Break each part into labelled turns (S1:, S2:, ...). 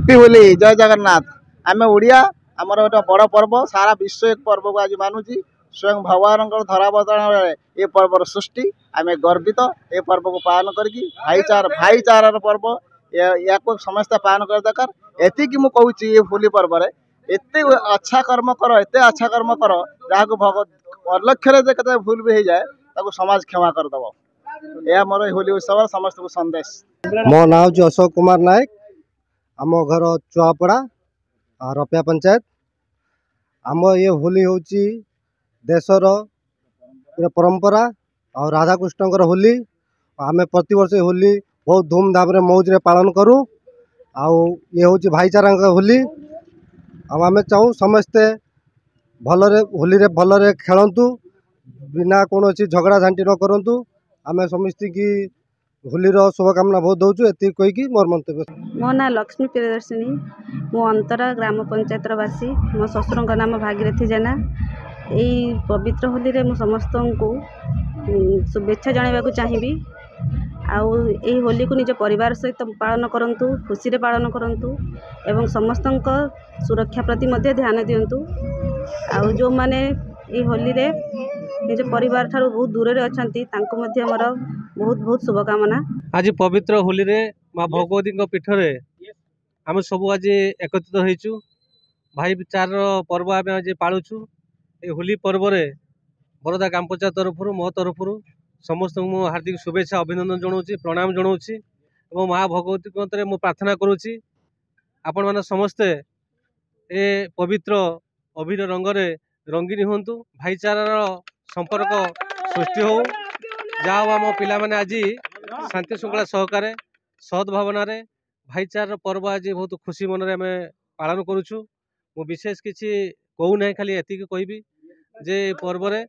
S1: Happy Holi जय जगन्नाथ। आम ओडिया आमर गोटे बड़ पर्व सारा विश्व एक पर्व को आज मानुची स्वयं भगवान धरावतरण ये पर्वर सृष्टि आम गर्वित ये पर्व को पालन करके भाईचारार पर्व या समस्ते पालन कर दरकार। एति मुझे ये होली पर्व एत अच्छा कर्म कर एत अच्छा कर्म कर जहाँ भगत अलक्ष्य के भूल भी हो जाए समाज क्षमा करदेव। यह मोर होली उत्सव समस्त को संदेश।
S2: मो ना हूँ अशोक कुमार नायक। आम घर चुआपड़ा रपिया पंचायत। आम ये होली हूँ देशर परंपरा और राधाकृष्ण होली। आम प्रति वर्ष होली बहुत धूमधाम रे मौज रे पालन करूँ। ये हूँ भाईचारा होली। आम चाहूँ समस्ते भलरे होली रे भलरे खेलतु बिना कौन झगड़ा झांटी न करतु। आम समस्त की होली शुभकामना बहुत दौचु एति कहीकि मोर मंतव्य।
S3: मो ना लक्ष्मी प्रियदर्शिनी। मो अंतरा ग्राम पंचायत वासी। मो ससुर नाम भागीरथी जेना। यही पवित्र होली रे मु समस्त को शुभेच्छा जणाइबा चाहिए। आई होली को निज परिवार सहित पालन करंतु खुशी रे पालन करंतु एवं समस्त सुरक्षा प्रति मध्य ध्यान दिंतु। आउ जो माने ये होली रे निज परिवार ठारू बहुत दूर रे अछंती तांको मध्य मोर बहुत बहुत शुभकामना।
S4: आज पवित्र होली रे माँ भगवती पीठ रे आम सब आज एकत्रित होइचु। भाईचार पर्व आम आज पालुचु। ये होली पर्व रे बरदा ग्राम पंचायत तरफ मो तरफ समस्त मु हार्दिक शुभेच्छा अभिनंदन जनाऊँगी प्रणाम जनाऊँगी और माँ भगवती मतरे मु प्रार्थना करुँची आपण मैंने समस्ते ए पवित्र अभिर रंगरे रंगीन हूँ। भाईचारार संपर्क सृष्टि हो जहाँ आम पिला माने आज शांति श्रृंखला सहकारे सद्भावना भाईचार पर्व आज बहुत खुशी मन आम पालन करुचु। मु विशेष किसी कहूना खाली एति कहबी जे पर्व रे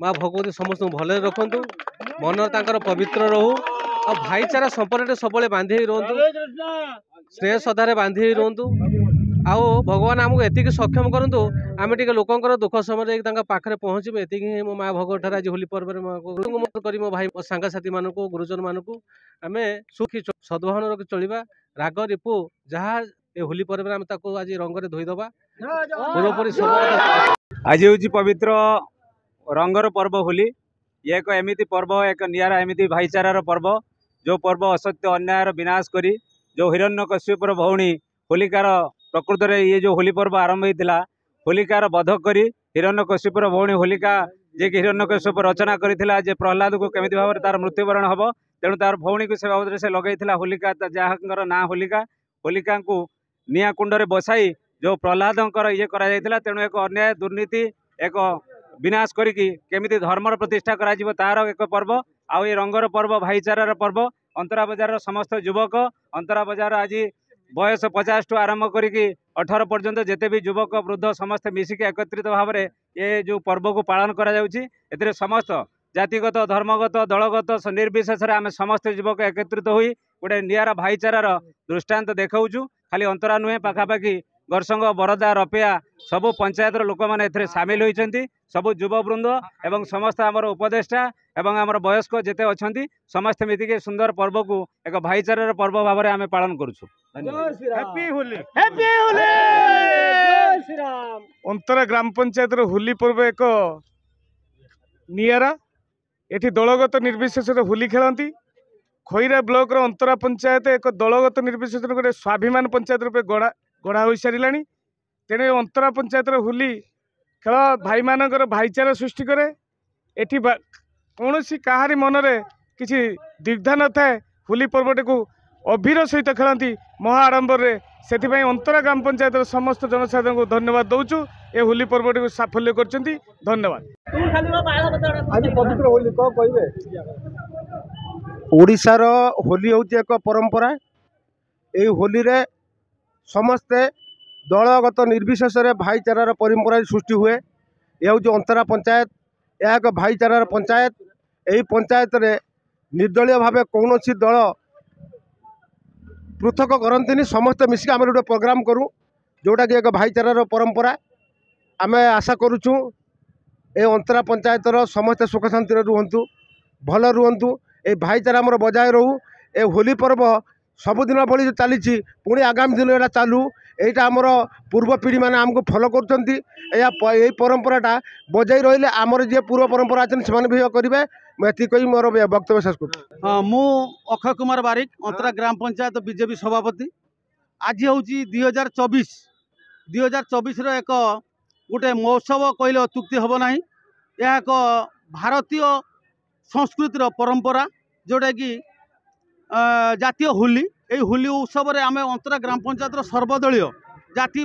S4: माँ भगवती समस्त भले रखु मन तांकर पवित्र रहू और भाईचारा संपर्क सब बांधि रुहतु स्नेह श्रद्धारे बांधि रुहतु। आओ भगवान आमको एति सक्षम करूँ आम टे लोकंर दुख समय पाखे पहुँचू। एति मो माँ भगवत ठार आज होली पर्व कर मो भाई सांगसाथी मान गुरुजन मान आम सुखी सद्भावना रखी चलवा राग रिपु जहाँ ये होली पर्व आम आज रंग धोईदबा पूर्वपरी सब।
S5: आज हूँ पवित्र रंगर पर्व होली। ये एक एमिति पर्व एक निरा एमिति भाईचारार पर्व जो पर्व असत्य अन्यायर विनाश करी जो हिरण्यकश्यपर भौणी होलिकार प्रकृत में ये जो होली पर्व आरंभ होता होलिकार वध करी हिरण्यकश्यपर भौणी होलिका जे कि हिरण्यकश्यप रचना करथिला जे प्रहलाद को केमिति भाव तार मृत्युवरण हम तेणु तार भौणी को से बाबद से लगेला होलिका जहाँ ना होलिका होलिका को निया कुंड बसाई जो प्रहलादर ये करा तेणु एक अन्याय दुर्नीति एक विनाश करिकी केमिति धर्मर प्रतिष्ठा करा तार एक पर्व आउ ये रंगर पर्व भाईचारार पर्व। अंतरा बजार समस्त युवक अंतरा बजार आज बयस 50 टू आरंभ करिकी 18 पर्यंत जेते भी युवक वृद्ध समस्त मिसिक एकत्रित भाव में ये जो पर्व को पालन करा जाउची एथिरे समस्त जातिगत धर्मगत दलगत निर्विशेष आम समस्त युवक एकत्रित होई गोटे निरा भाईचारार दृष्टांत देखाऊँ। खाली अंतरा नुहे पाखापाखि गरसंग बरदा रपिया सबु पंचायतर लोक मैंने एथिरे सामिल होइछंती सबु युववृंद एवं समस्त आमर उपदेष्टा एवं आमर वयस्क जेते अछंती समस्त मितिके सुंदर पर्व को एक भाईचारार पर्व भाव में आम पालन करूछु।
S6: अंतरा ग्राम पंचायत होली पर्व एक निरा एठी दलगत निर्विशेष होली खेलती। खैरा ब्लॉक अंतरा पंचायत एक दलगत निर्विशेष गोटे स्वाभिमान पंचायत रूपे गढ़ा हो सारा तेणे अंतरा पंचायत होली खेल भाई मानकर भाईचारा सृष्टि करे। एठी कौन सी कहारी मनरे किसी द्विधा न थाए होली पर्वटी को अभीर सहित खेलती महा आडंबर से अंतरा ग्राम पंचायत समस्त जनसाधारण को धन्यवाद दौचु। ए होली पर्वटी को साफल्य करछंती धन्यवाद।
S2: ओडिशार होली हूँ एक परंपरा। ये होली रे समस्ते दलगत निर्विशेष भाईचारार परंपरा सृष्टि हुए। यह हूँ अंतरा पंचायत यह एक भाईचारार पंचायत। यही पंचायत रे निर्दलीय भाव कौन दल पृथक करती समस्ते मिसिक आम गोटे प्रोग्राम करूँ जोटा कि एक भाईचारार परंपरा। आम आशा करुचु ए अंतरा पंचायतर समस्ते सुख शांति रुहतु भल रुहतु ए भाईचारा आमर बजाय रहू। ए होली पर्व
S7: सबुदिन भली चली पुणी आगामी दिन एटा चालू एटा आमर पूर्व पीढ़ी मैंने आमको फॉलो कर परंपराटा बजाई रही आमर जी पूर्व परंपरा अच्छे से भी करेंगे मुझे कही मोर वक्तव्य शेष कर।
S8: हाँ मु अक्षय कुमार बारिक अंतरा ग्राम पंचायत बीजेपी सभापति। आज हूँ 2024 एक गोटे महोत्सव कहले अत्युक्ति हम ना। यह एक भारतीय संस्कृतिर परंपरा जोटा कि जातीय होली होली उत्सव में आम अंतरा ग्राम पंचायत सर्वदलीय जाति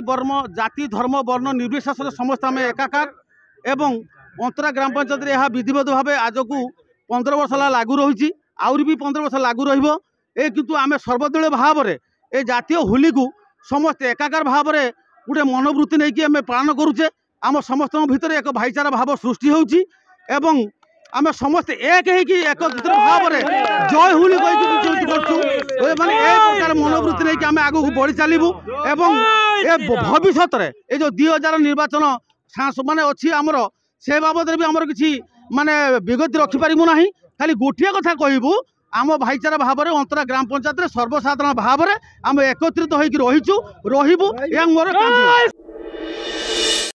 S8: धर्म वर्ण निर्विशेष समस्त आम एकाकार एवं अंतरा ग्राम पंचायत यह विधिवत भाव आज को 15 वर्ष लागू रही आउरी भी 15 वर्ष लागू रही किंतु आम सर्वदलीय भाव में ये जातीय होली को समस्त एकाकार भाव में गोटे मनोवृत्ति नहीं कि आम पालन करुचे आम समस्त भितर एक भाईचारा भाव सृष्टि होची एवं आम समस्त एक एकत्रित भाव में जय होली कही प्रकार मनोवृत्ति नहीं कि आम आग को बढ़ी चलू एवं भविष्य में ये जो 2000 निर्वाचन माने अच्छी आमर से बाबद भी आमर किसी माने विगति रखिपारू ना खाली गोटे कथा कहबू आम भाईचारा भाव में अंतरा ग्राम पंचायत सर्वसाधारण भाव में आम एकत्रित होकर रहीचु रहीबू मोर